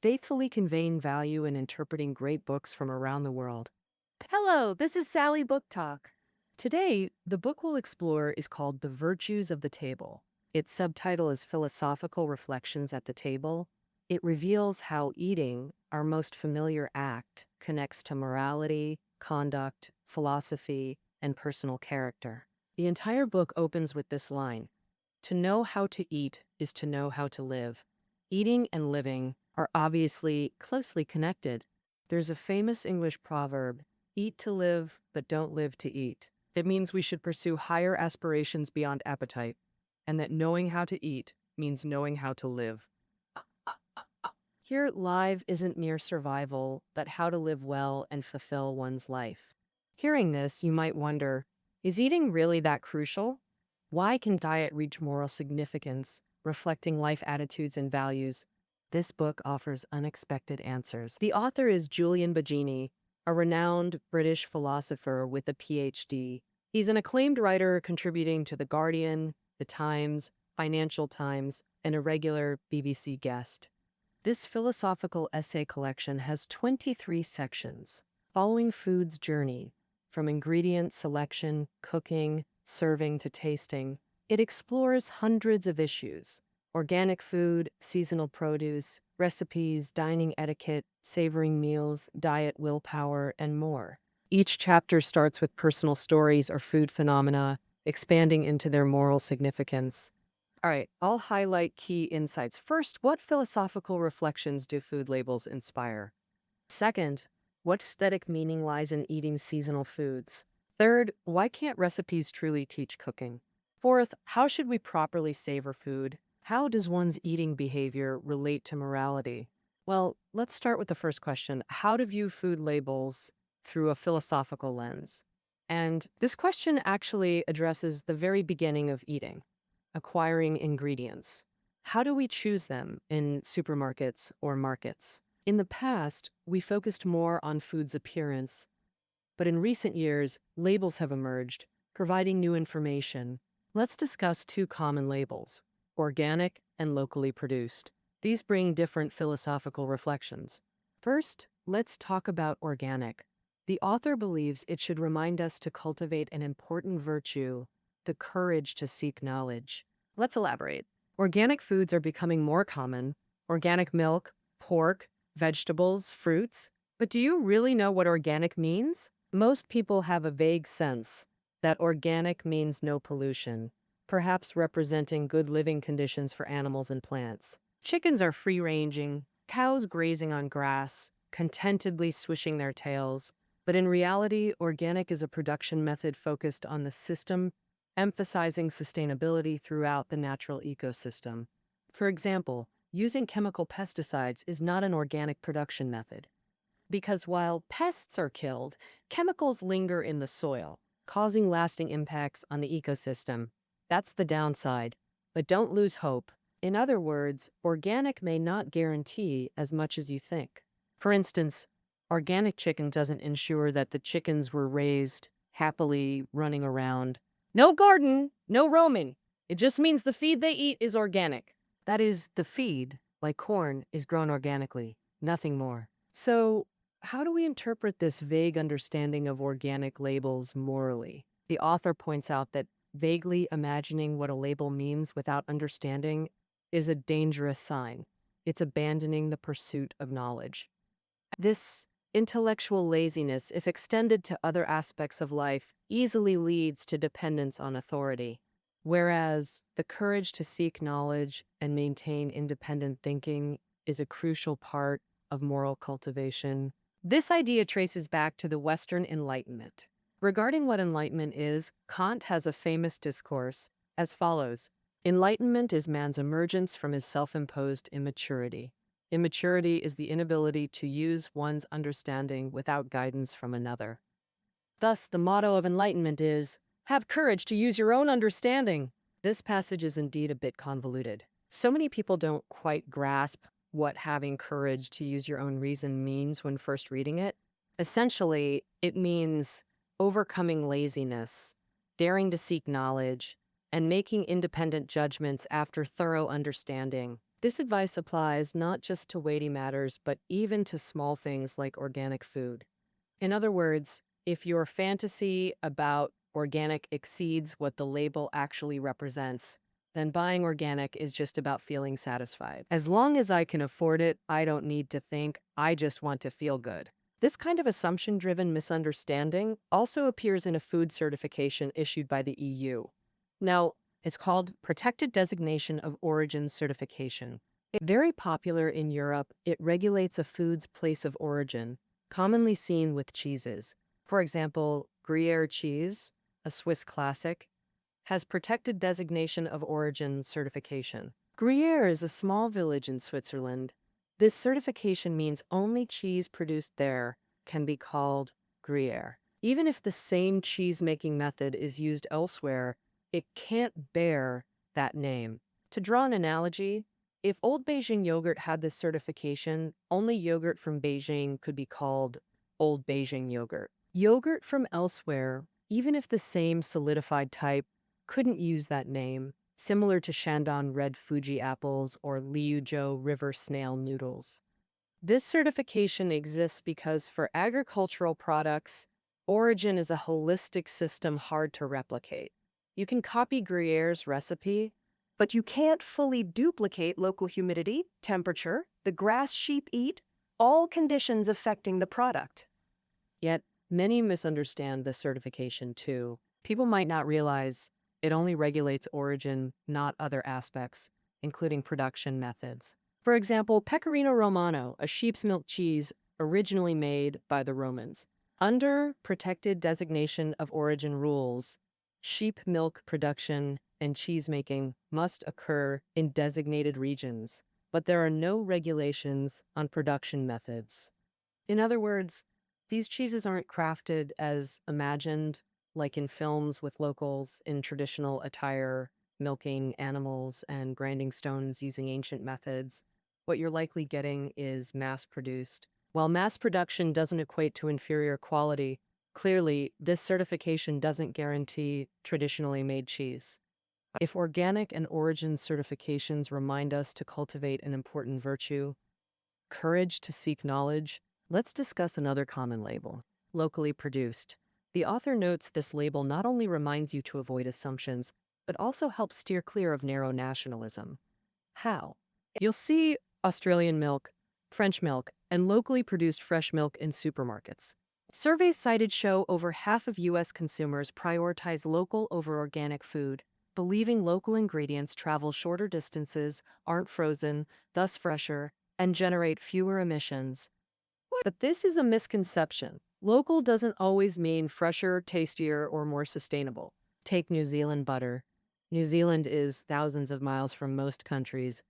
faithfully conveying value and interpreting great books from around the world. Hello, this is Sally Book Talk. Today, the book we'll explore is called The Virtues of the Table. Its subtitle is Philosophical Reflections at the Table. It reveals how eating, our most familiar act, connects to morality, conduct, philosophy, and personal character. The entire book opens with this line: to know how to eat is to know how to live. Eating and living are obviously closely connected. There's a famous English proverb: eat to live, but don't live to eat. It means we should pursue higher aspirations beyond appetite, and that knowing how to eat means knowing how to live. Here, life isn't mere survival, but how to live well and fulfill one's life. Hearing this, you might wonder, is eating really that crucial? Why can diet reach moral significance, reflecting life attitudes and values? This book offers unexpected answers. The author is Julian Baggini, a renowned British philosopher with a PhD. He's an acclaimed writer contributing to The Guardian, The Times, Financial Times, and a regular BBC guest. This philosophical essay collection has 23 sections, following food's journey, from ingredient selection, cooking, serving to tasting. It explores hundreds of issues: organic food, seasonal produce, recipes, dining etiquette, savoring meals, diet willpower, and more. Each chapter starts with personal stories or food phenomena, expanding into their moral significance. All right, I'll highlight key insights. First, what philosophical reflections do food labels inspire? Second, what aesthetic meaning lies in eating seasonal foods? Third, why can't recipes truly teach cooking? Fourth, how should we properly savor food? How does one's eating behavior relate to morality? Well, let's start with the first question: how to view food labels through a philosophical lens. And this question actually addresses the very beginning of eating: acquiring ingredients. How do we choose them in supermarkets or markets? In the past, we focused more on food's appearance, but in recent years, labels have emerged, providing new information. Let's discuss two common labels: organic and locally produced. These bring different philosophical reflections. First, let's talk about organic. The author believes it should remind us to cultivate an important virtue: the courage to seek knowledge. Let's elaborate. Organic foods are becoming more common: organic milk, pork, vegetables, fruits. But do you really know what organic means? Most people have a vague sense that organic means no pollution, perhaps representing good living conditions for animals and plants. Chickens are free-ranging, cows grazing on grass, contentedly swishing their tails. But in reality, organic is a production method focused on the system, emphasizing sustainability throughout the natural ecosystem. For example, using chemical pesticides is not an organic production method, because while pests are killed, chemicals linger in the soil, causing lasting impacts on the ecosystem. That's the downside. But don't lose hope. In other words, organic may not guarantee as much as you think. For instance, organic chicken doesn't ensure that the chickens were raised happily running around. No garden, no roaming. It just means the feed they eat is organic. That is, the feed, like corn, is grown organically, nothing more. So, how do we interpret this vague understanding of organic labels morally? The author points out that vaguely imagining what a label means without understanding is a dangerous sign. It's abandoning the pursuit of knowledge. This intellectual laziness, if extended to other aspects of life, easily leads to dependence on authority. Whereas the courage to seek knowledge and maintain independent thinking is a crucial part of moral cultivation. This idea traces back to the Western Enlightenment. Regarding what enlightenment is, Kant has a famous discourse as follows: enlightenment is man's emergence from his self-imposed immaturity. Immaturity is the inability to use one's understanding without guidance from another. Thus, the motto of enlightenment is, have courage to use your own understanding. This passage is indeed a bit convoluted. So many people don't quite grasp what having courage to use your own reason means when first reading it. Essentially, it means overcoming laziness, daring to seek knowledge, and making independent judgments after thorough understanding. This advice applies not just to weighty matters, but even to small things like organic food. In other words, if your fantasy about organic exceeds what the label actually represents, then buying organic is just about feeling satisfied. As long as I can afford it, I don't need to think, I just want to feel good. This kind of assumption driven misunderstanding also appears in a food certification issued by the EU. Now, it's called Protected Designation of Origin Certification. Very popular in Europe, it regulates a food's place of origin, commonly seen with cheeses. For example, Gruyere cheese, a Swiss classic, has Protected Designation of Origin certification. Gruyere is a small village in Switzerland. This certification means only cheese produced there can be called Gruyere. Even if the same cheese-making method is used elsewhere, it can't bear that name. To draw an analogy, if Old Beijing yogurt had this certification, only yogurt from Beijing could be called Old Beijing yogurt. Yogurt from elsewhere, even if the same solidified type, couldn't use that name, similar to Shandong red Fuji apples or Liuzhou river snail noodles. This certification exists because for agricultural products, origin is a holistic system hard to replicate. You can copy Gruyere's recipe, but you can't fully duplicate local humidity, temperature, the grass sheep eat, all conditions affecting the product. Yet, many misunderstand this certification too. People might not realize it only regulates origin, not other aspects, including production methods. For example, Pecorino Romano, a sheep's milk cheese originally made by the Romans. Under Protected Designation of Origin rules, sheep milk production and cheesemaking must occur in designated regions, but there are no regulations on production methods. In other words, these cheeses aren't crafted as imagined, like in films with locals in traditional attire, milking animals and grinding stones using ancient methods. What you're likely getting is mass-produced. While mass production doesn't equate to inferior quality, clearly, this certification doesn't guarantee traditionally made cheese. If organic and origin certifications remind us to cultivate an important virtue, courage to seek knowledge, let's discuss another common label, locally produced. The author notes this label not only reminds you to avoid assumptions, but also helps steer clear of narrow nationalism. How? You'll see Australian milk, French milk, and locally produced fresh milk in supermarkets. Surveys cited show over half of U.S. consumers prioritize local over organic food, believing local ingredients travel shorter distances, aren't frozen, thus fresher, and generate fewer emissions. But this is a misconception. Local doesn't always mean fresher, tastier, or more sustainable. Take New Zealand butter. New Zealand is thousands of miles from most countries,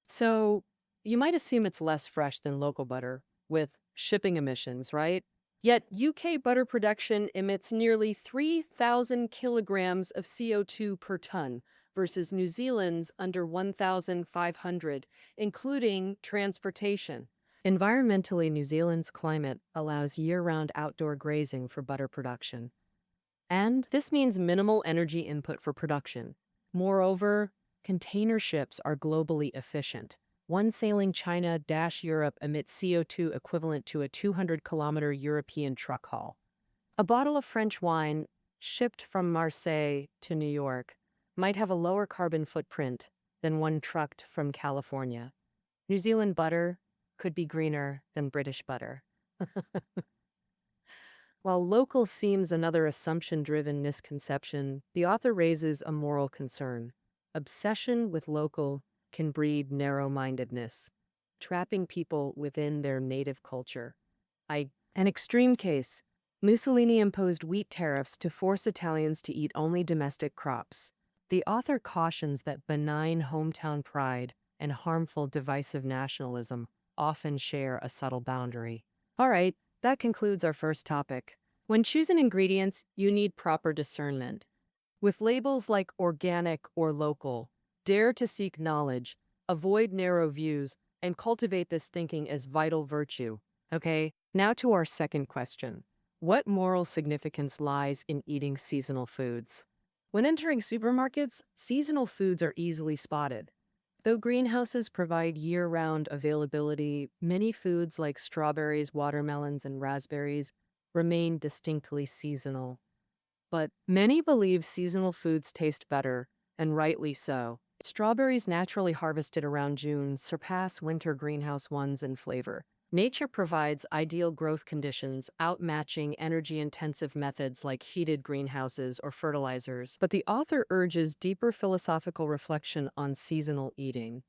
so you might assume it's less fresh than local butter, with shipping emissions, right? Yet UK butter production emits nearly 3,000 kilograms of CO2 per ton versus New Zealand's under 1,500, including transportation. Environmentally, New Zealand's climate allows year-round outdoor grazing for butter production. And this means minimal energy input for production. Moreover, container ships are globally efficient. One sailing China-Europe emits CO2 equivalent to a 200-kilometer European truck haul. A bottle of French wine shipped from Marseille to New York might have a lower carbon footprint than one trucked from California. New Zealand butter could be greener than British butter. While local seems another assumption-driven misconception, the author raises a moral concern. Obsession with local can breed narrow-mindedness, trapping people within their native culture. An extreme case, Mussolini imposed wheat tariffs to force Italians to eat only domestic crops. The author cautions that benign hometown pride and harmful divisive nationalism often share a subtle boundary. All right, that concludes our first topic. When choosing ingredients, you need proper discernment. With labels like organic or local, dare to seek knowledge, avoid narrow views, and cultivate this thinking as vital virtue. Okay, now to our second question. What moral significance lies in eating seasonal foods? When entering supermarkets, seasonal foods are easily spotted. Though greenhouses provide year-round availability, many foods like strawberries, watermelons, and raspberries remain distinctly seasonal. But many believe seasonal foods taste better, and rightly so. Strawberries naturally harvested around June surpass winter greenhouse ones in flavor. Nature provides ideal growth conditions, outmatching energy-intensive methods like heated greenhouses or fertilizers. But the author urges deeper philosophical reflection on seasonal eating.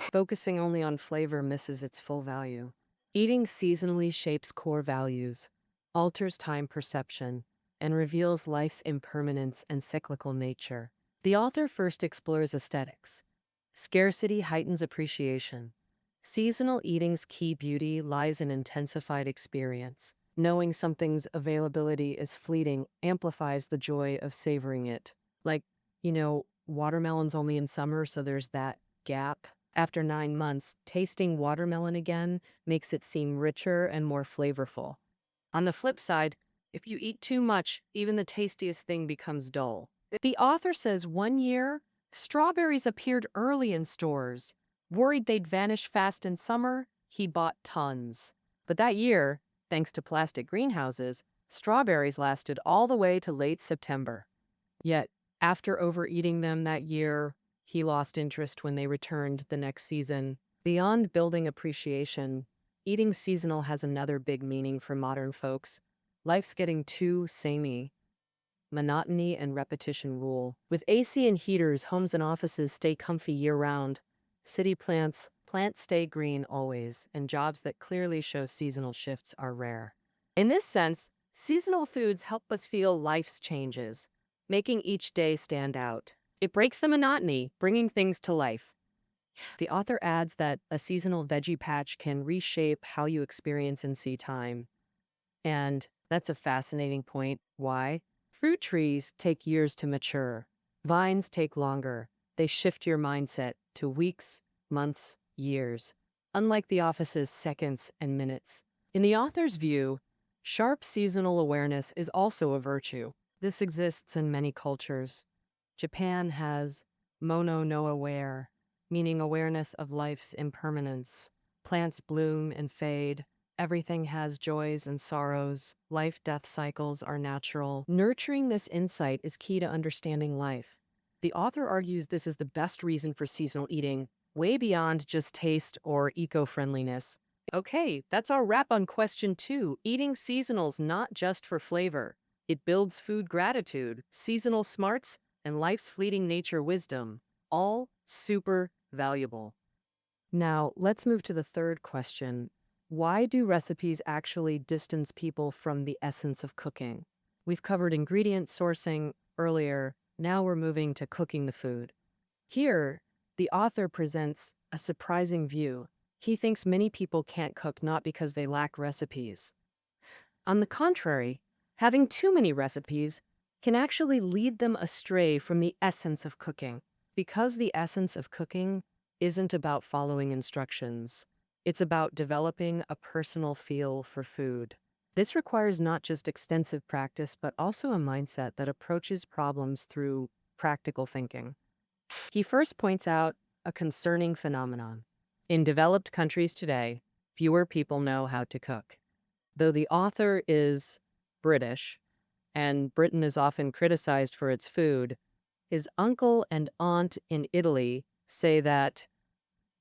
Focusing only on flavor misses its full value. Eating seasonally shapes core values, alters time perception, and reveals life's impermanence and cyclical nature. The author first explores aesthetics. Scarcity heightens appreciation. Seasonal eating's key beauty lies in intensified experience. Knowing something's availability is fleeting amplifies the joy of savoring it. Like, watermelon's only in summer, so there's that gap. After 9 months, tasting watermelon again makes it seem richer and more flavorful. On the flip side, if you eat too much, even the tastiest thing becomes dull. The author says one year, strawberries appeared early in stores. Worried they'd vanish fast in summer, he bought tons. But that year, thanks to plastic greenhouses, strawberries lasted all the way to late September. Yet, after overeating them that year, he lost interest when they returned the next season. Beyond building appreciation, eating seasonal has another big meaning for modern folks. Life's getting too samey. Monotony and repetition rule. With AC and heaters, homes and offices stay comfy year-round. City plants stay green always, and jobs that clearly show seasonal shifts are rare. In this sense, seasonal foods help us feel life's changes, making each day stand out. It breaks the monotony, bringing things to life. The author adds that a seasonal veggie patch can reshape how you experience and see time. And that's a fascinating point. Why? Fruit trees take years to mature. Vines take longer. They shift your mindset to weeks, months, years, unlike the office's seconds and minutes. In the author's view, sharp seasonal awareness is also a virtue. This exists in many cultures. Japan has mono no aware, meaning awareness of life's impermanence. Plants bloom and fade. Everything has joys and sorrows. Life-death cycles are natural. Nurturing this insight is key to understanding life. The author argues this is the best reason for seasonal eating, way beyond just taste or eco-friendliness. Okay, that's our wrap on question 2. Eating seasonal's not just for flavor. It builds food gratitude, seasonal smarts, and life's fleeting nature wisdom. All super valuable. Now, let's move to the third question. Why do recipes actually distance people from the essence of cooking? We've covered ingredient sourcing earlier. Now we're moving to cooking the food. Here, the author presents a surprising view. He thinks many people can't cook not because they lack recipes. On the contrary, having too many recipes can actually lead them astray from the essence of cooking. Because the essence of cooking isn't about following instructions. It's about developing a personal feel for food. This requires not just extensive practice, but also a mindset that approaches problems through practical thinking. He first points out a concerning phenomenon. In developed countries today, fewer people know how to cook. Though the author is British, and Britain is often criticized for its food, his uncle and aunt in Italy say that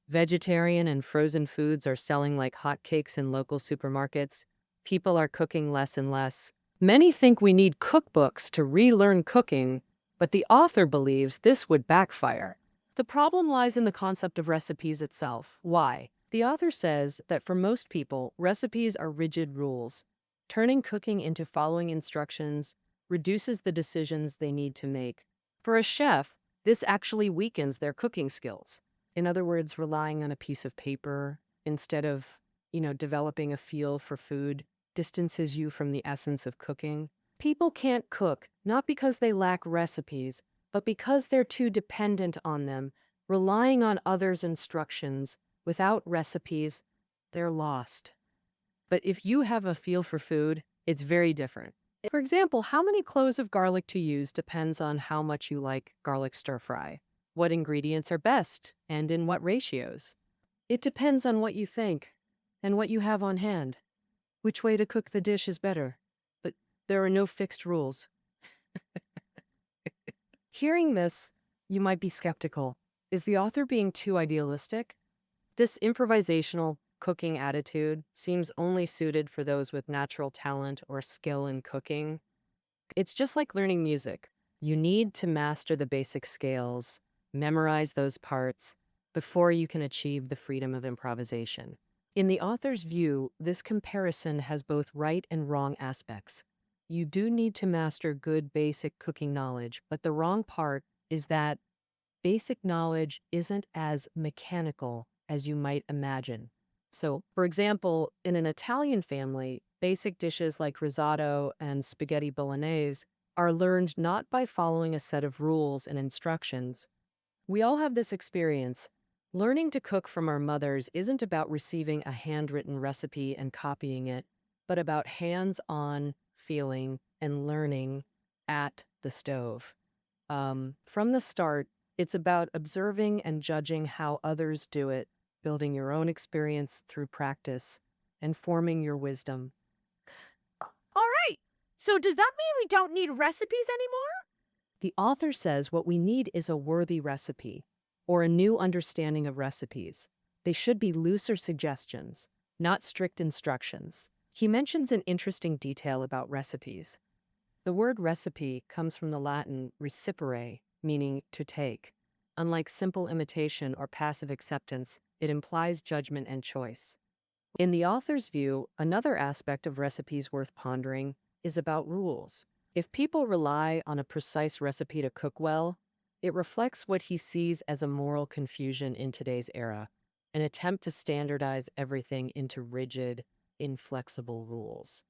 vegetarian and frozen foods are selling like hotcakes in local supermarkets. People are cooking less and less. Many think we need cookbooks to relearn cooking, but the author believes this would backfire. The problem lies in the concept of recipes itself. Why? The author says that for most people, recipes are rigid rules. Turning cooking into following instructions reduces the decisions they need to make. For a chef, this actually weakens their cooking skills. In other words, relying on a piece of paper instead of, developing a feel for food distances you from the essence of cooking. People can't cook, not because they lack recipes, but because they're too dependent on them, relying on others' instructions. Without recipes, they're lost. But if you have a feel for food, it's very different. For example, how many cloves of garlic to use depends on how much you like garlic stir fry. what ingredients are best and in what ratios. It depends on what you think and what you have on hand. Which way to cook the dish is better. But there are no fixed rules. Hearing this, you might be skeptical. Is the author being too idealistic? This improvisational cooking attitude seems only suited for those with natural talent or skill in cooking. It's just like learning music. You need to master the basic scales, memorize those parts, before you can achieve the freedom of improvisation. In the author's view, this comparison has both right and wrong aspects. You do need to master good basic cooking knowledge, but the wrong part is that basic knowledge isn't as mechanical as you might imagine. So, for example, in an Italian family, basic dishes like risotto and spaghetti bolognese are learned not by following a set of rules and instructions. We all have this experience. Learning to cook from our mothers isn't about receiving a handwritten recipe and copying it, but about hands-on feeling and learning at the stove. From the start, it's about observing and judging how others do it, building your own experience through practice, and forming your wisdom. All right. So does that mean we don't need recipes anymore? The author says what we need is a worthy recipe, or a new understanding of recipes. They should be looser suggestions, not strict instructions. He mentions an interesting detail about recipes. The word recipe comes from the Latin recipere, meaning to take. Unlike simple imitation or passive acceptance, it implies judgment and choice. In the author's view, another aspect of recipes worth pondering is about rules. If people rely on a precise recipe to cook well, it reflects what he sees as a moral confusion in today's era, an attempt to standardize everything into rigid, inflexible rules.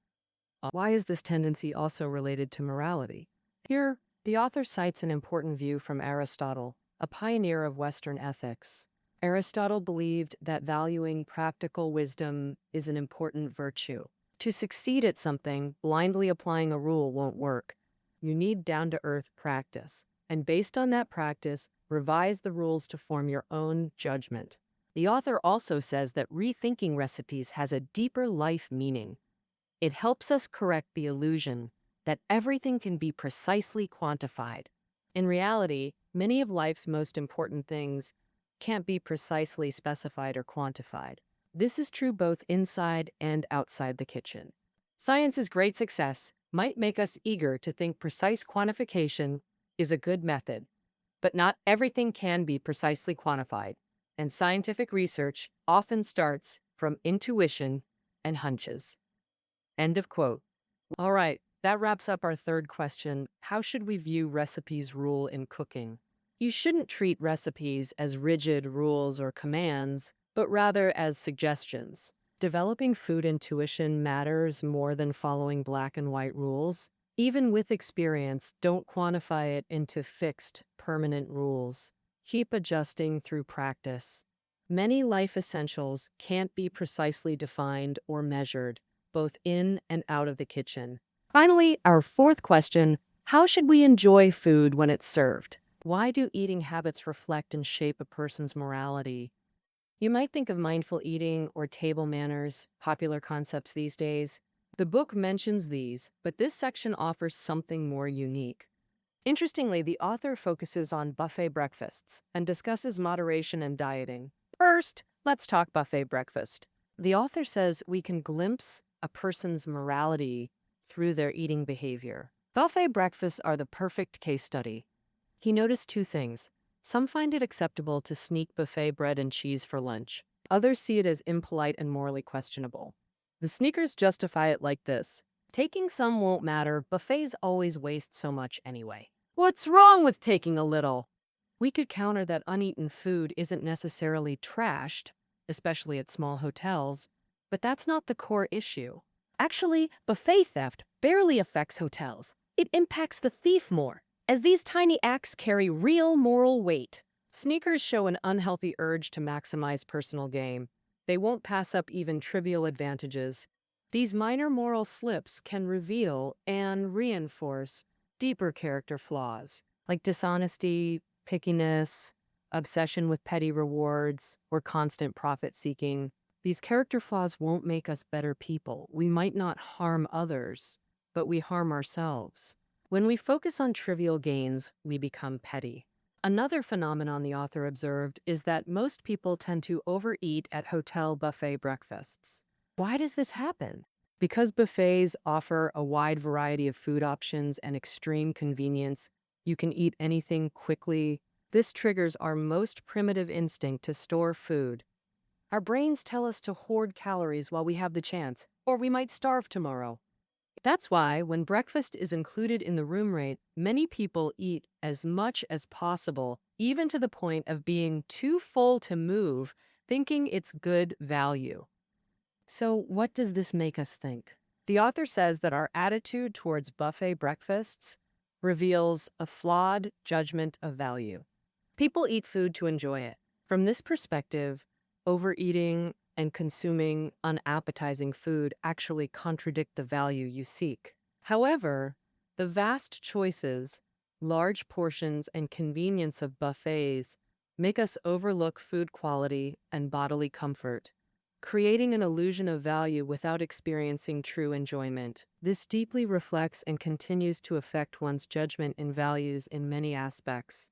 Why is this tendency also related to morality? Here, the author cites an important view from Aristotle, a pioneer of Western ethics. Aristotle believed that valuing practical wisdom is an important virtue. To succeed at something, blindly applying a rule won't work. You need down-to-earth practice, and based on that practice, revise the rules to form your own judgment. The author also says that rethinking recipes has a deeper life meaning. It helps us correct the illusion that everything can be precisely quantified. In reality, many of life's most important things can't be precisely specified or quantified. This is true both inside and outside the kitchen. Science's great success might make us eager to think precise quantification is a good method, but not everything can be precisely quantified, and scientific research often starts from intuition and hunches. End of quote. All right, that wraps up our third question. How should we view recipes' role in cooking? You shouldn't treat recipes as rigid rules or commands, but rather as suggestions. Developing food intuition matters more than following black and white rules. Even with experience, don't quantify it into fixed, permanent rules. Keep adjusting through practice. Many life essentials can't be precisely defined or measured, both in and out of the kitchen. Finally, our fourth question, how should we enjoy food when it's served? Why do eating habits reflect and shape a person's morality? You might think of mindful eating or table manners, popular concepts these days. The book mentions these, but this section offers something more unique. Interestingly, the author focuses on buffet breakfasts and discusses moderation and dieting. First, let's talk buffet breakfast. The author says we can glimpse a person's morality through their eating behavior. Buffet breakfasts are the perfect case study. He noticed two things. Some find it acceptable to sneak buffet bread and cheese for lunch. Others see it as impolite and morally questionable. The sneakers justify it like this. Taking some won't matter. Buffets always waste so much anyway. What's wrong with taking a little? We could counter that uneaten food isn't necessarily trashed, especially at small hotels, but that's not the core issue. Actually, buffet theft barely affects hotels. It impacts the thief more, as these tiny acts carry real moral weight. Sneakers show an unhealthy urge to maximize personal gain. They won't pass up even trivial advantages. These minor moral slips can reveal and reinforce deeper character flaws, like dishonesty, Pickiness, obsession with petty rewards, or constant profit seeking. These character flaws won't make us better people. We might not harm others, but we harm ourselves. When we focus on trivial gains, we become petty. Another phenomenon the author observed is that most people tend to overeat at hotel buffet breakfasts. Why does this happen? Because buffets offer a wide variety of food options and extreme convenience, you can eat anything quickly. This triggers our most primitive instinct to store food. Our brains tell us to hoard calories while we have the chance, or we might starve tomorrow. That's why, when breakfast is included in the room rate, many people eat as much as possible, even to the point of being too full to move, thinking it's good value. So, what does this make us think? The author says that our attitude towards buffet breakfasts reveals a flawed judgment of value. People eat food to enjoy it. From this perspective, overeating and consuming unappetizing food actually contradict the value you seek. However, the vast choices, large portions, and convenience of buffets make us overlook food quality and bodily comfort, creating an illusion of value without experiencing true enjoyment. This deeply reflects and continues to affect one's judgment and values in many aspects.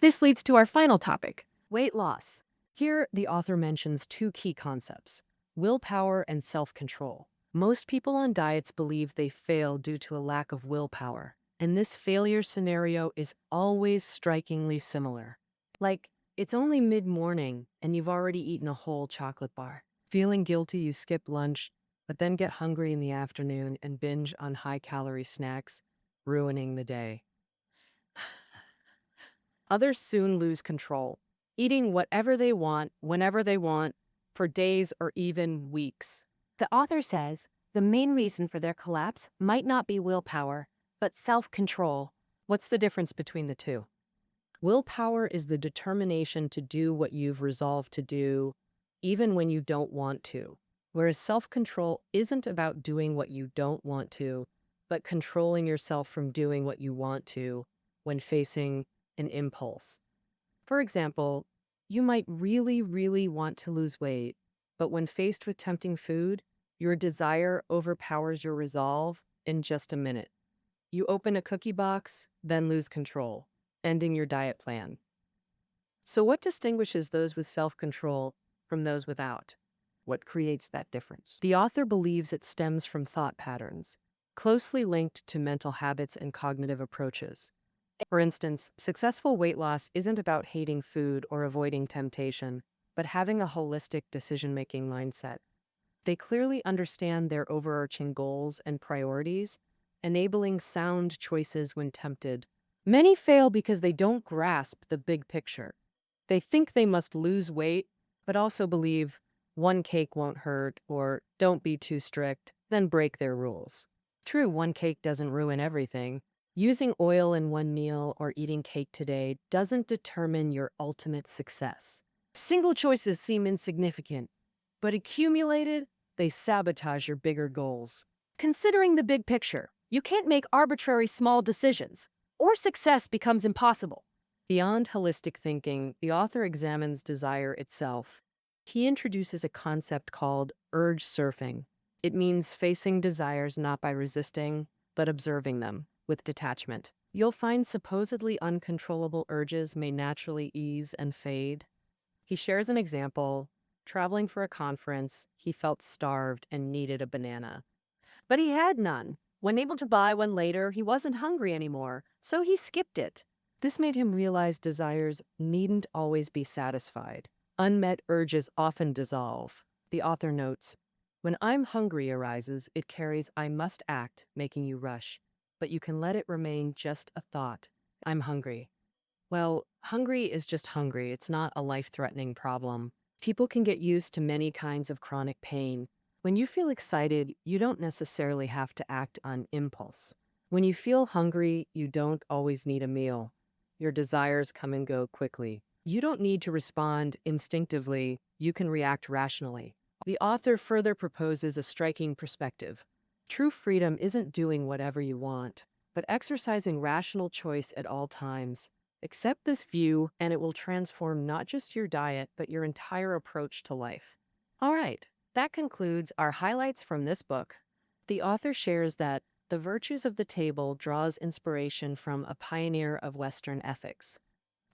This leads to our final topic, weight loss. Here, the author mentions two key concepts, willpower and self-control. Most people on diets believe they fail due to a lack of willpower, and this failure scenario is always strikingly similar. Like, it's only mid-morning and you've already eaten a whole chocolate bar. Feeling guilty, you skip lunch, but then get hungry in the afternoon and binge on high-calorie snacks, ruining the day. Others soon lose control, eating whatever they want, whenever they want, for days or even weeks. The author says the main reason for their collapse might not be willpower, but self-control. What's the difference between the two? Willpower is the determination to do what you've resolved to do, even when you don't want to, whereas self-control isn't about doing what you don't want to, but controlling yourself from doing what you want to when facing an impulse. For example, you might really want to lose weight, but when faced with tempting food, your desire overpowers your resolve in just a minute. You open a cookie box, then lose control, ending your diet plan. So what distinguishes those with self-control from those without? What creates that difference? The author believes it stems from thought patterns, closely linked to mental habits and cognitive approaches. For instance, successful weight loss isn't about hating food or avoiding temptation, but having a holistic decision-making mindset. They clearly understand their overarching goals and priorities, enabling sound choices when tempted. Many fail because they don't grasp the big picture. They think they must lose weight, but also believe one cake won't hurt or don't be too strict, then break their rules. True, one cake doesn't ruin everything. Using oil in one meal or eating cake today doesn't determine your ultimate success. Single choices seem insignificant, but accumulated, they sabotage your bigger goals. Considering the big picture, you can't make arbitrary small decisions, or success becomes impossible. Beyond holistic thinking, the author examines desire itself. He introduces a concept called urge surfing. It means facing desires not by resisting, but observing them with detachment. You'll find supposedly uncontrollable urges may naturally ease and fade. He shares an example. Traveling for a conference, he felt starved and needed a banana. But he had none. When able to buy one later, he wasn't hungry anymore, so he skipped it. This made him realize desires needn't always be satisfied. Unmet urges often dissolve. The author notes, when I'm hungry arises, it carries I must act, making you rush. But you can let it remain just a thought. I'm hungry. Well, hungry is just hungry. It's not a life-threatening problem. People can get used to many kinds of chronic pain. When you feel excited, you don't necessarily have to act on impulse. When you feel hungry, you don't always need a meal. Your desires come and go quickly. You don't need to respond instinctively. You can react rationally. The author further proposes a striking perspective. True freedom isn't doing whatever you want, but exercising rational choice at all times. Accept this view, and it will transform not just your diet, but your entire approach to life. All right, that concludes our highlights from this book. The author shares that The Virtues of the Table draws inspiration from a pioneer of Western ethics.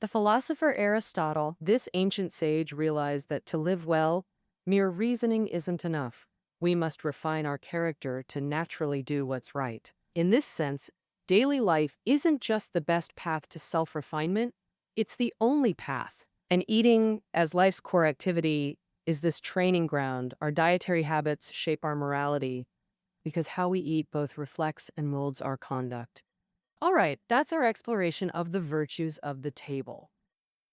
The philosopher Aristotle, this ancient sage, realized that to live well, mere reasoning isn't enough. We must refine our character to naturally do what's right. In this sense, daily life isn't just the best path to self-refinement, it's the only path. And eating, as life's core activity, is this training ground. Our dietary habits shape our morality because how we eat both reflects and molds our conduct. All right, that's our exploration of the virtues of the table.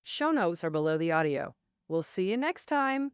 Show notes are below the audio. We'll see you next time.